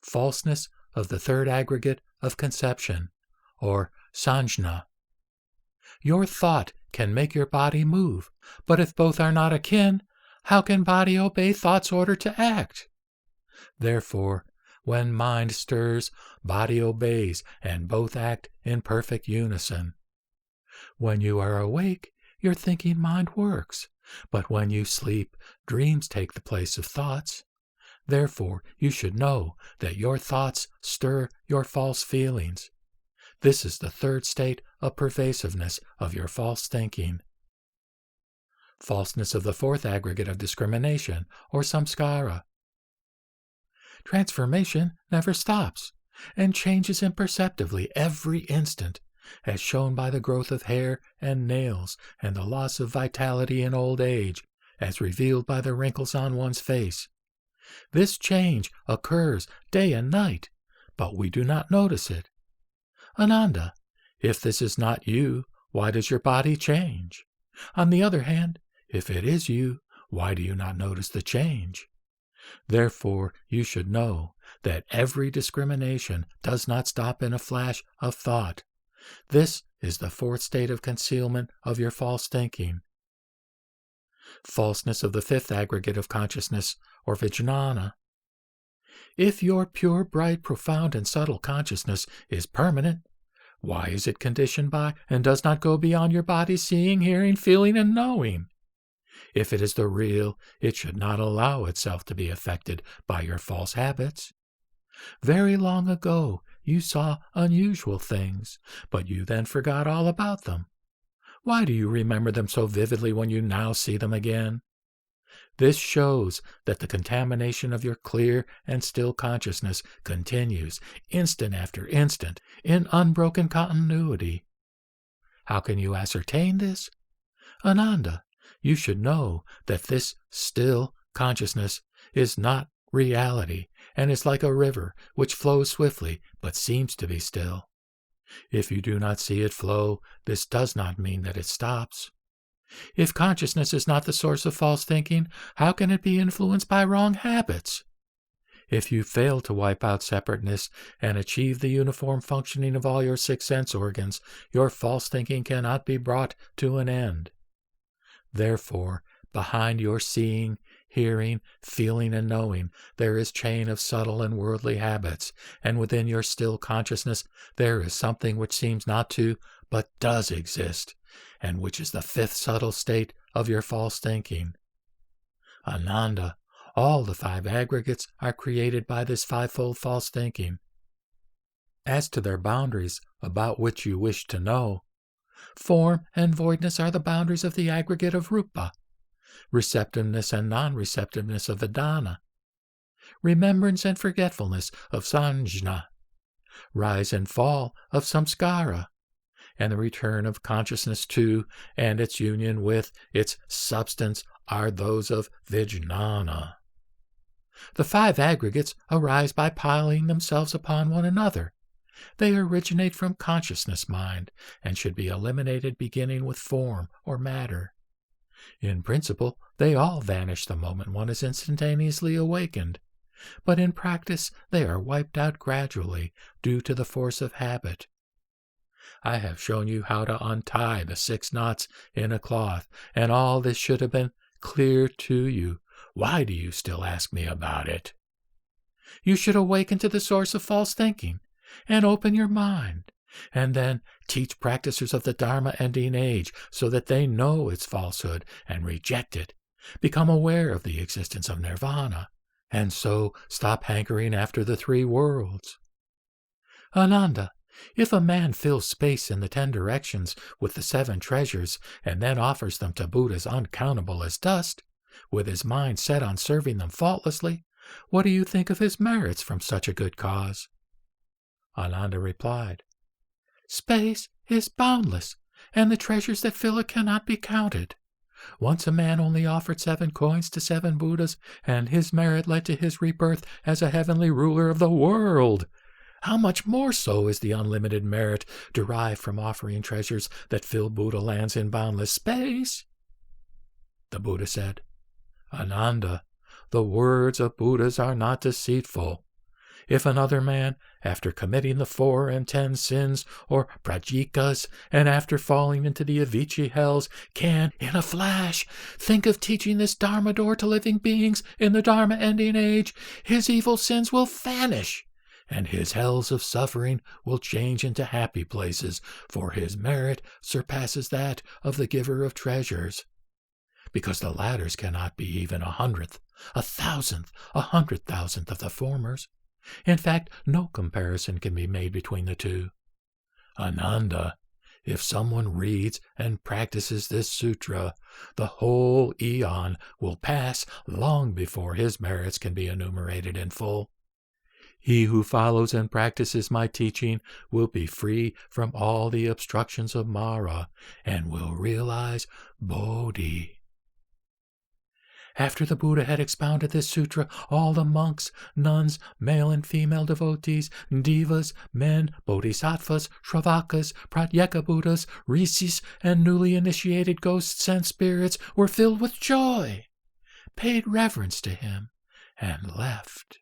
falseness of the third aggregate of conception, or sanjna. Your thought can make your body move, but if both are not akin, how can body obey thought's order to act? Therefore, when mind stirs, body obeys, and both act in perfect unison. When you are awake, your thinking mind works, but when you sleep, dreams take the place of thoughts. Therefore, you should know that your thoughts stir your false feelings. This is the third state of pervasiveness of your false thinking. Falseness of the fourth aggregate of discrimination, or samskara. Transformation never stops, and changes imperceptibly every instant, as shown by the growth of hair and nails and the loss of vitality in old age, as revealed by the wrinkles on one's face. This change occurs day and night, but we do not notice it. Ananda, if this is not you, why does your body change? On the other hand, if it is you, why do you not notice the change? Therefore, you should know that every discrimination does not stop in a flash of thought. This is the fourth state of concealment of your false thinking. Falseness of the fifth aggregate of consciousness, or vijnana. If your pure, bright, profound, and subtle consciousness is permanent, why is it conditioned by and does not go beyond your body's seeing, hearing, feeling, and knowing? If it is the real, it should not allow itself to be affected by your false habits. Very long ago, you saw unusual things, but you then forgot all about them. Why do you remember them so vividly when you now see them again? This shows that the contamination of your clear and still consciousness continues, instant after instant, in unbroken continuity. How can you ascertain this? Ananda, you should know that this still consciousness is not reality, and is like a river which flows swiftly but seems to be still. If you do not see it flow, this does not mean that it stops. If consciousness is not the source of false thinking, how can it be influenced by wrong habits? If you fail to wipe out separateness and achieve the uniform functioning of all your 6 sense organs, your false thinking cannot be brought to an end. Therefore, behind your seeing, hearing, feeling, and knowing, there is chain of subtle and worldly habits, and within your still consciousness there is something which seems not to, but does exist, and which is the fifth subtle state of your false thinking. Ananda, all the 5 aggregates are created by this 5-fold false thinking. As to their boundaries, about which you wish to know, form and voidness are the boundaries of the aggregate of rupa, receptiveness and non-receptiveness of vedana, remembrance and forgetfulness of sanjna, rise and fall of samskara, and the return of consciousness to and its union with its substance are those of vijnana. The 5 aggregates arise by piling themselves upon one another. They originate from consciousness mind, and should be eliminated beginning with form or matter. In principle, they all vanish the moment one is instantaneously awakened, but in practice they are wiped out gradually due to the force of habit. I have shown you how to untie the 6 knots in a cloth, and all this should have been clear to you. Why do you still ask me about it? You should awaken to the source of false thinking, and open your mind, and then teach practicers of the Dharma ending age so that they know its falsehood and reject it, become aware of the existence of nirvana, and so stop hankering after the 3 worlds. Ananda, if a man fills space in the 10 directions with the 7 treasures and then offers them to Buddhas uncountable as dust, with his mind set on serving them faultlessly, what do you think of his merits from such a good cause? Ananda replied, Space is boundless, and the treasures that fill it cannot be counted. Once a man only offered 7 coins to 7 Buddhas, and his merit led to his rebirth as a heavenly ruler of the world. How much more so is the unlimited merit derived from offering treasures that fill Buddha lands in boundless space? The Buddha said, Ananda, the words of Buddhas are not deceitful. If another man, after committing the 4 and 10 sins, or prajikas, and after falling into the Avicii hells, can, in a flash, think of teaching this Dharma door to living beings in the Dharma ending age, his evil sins will vanish, and his hells of suffering will change into happy places, for his merit surpasses that of the giver of treasures. Because the latters cannot be even 100th, 1,000th, 100,000th of the formers. In fact, no comparison can be made between the two. Ananda, if someone reads and practices this sutra, the whole eon will pass long before his merits can be enumerated in full. He who follows and practices my teaching will be free from all the obstructions of Mara and will realize Bodhi. After the Buddha had expounded this sutra, all the monks, nuns, male and female devotees, devas, men, bodhisattvas, shravakas, pratyeka buddhas, rishis, and newly initiated ghosts and spirits were filled with joy, paid reverence to him, and left.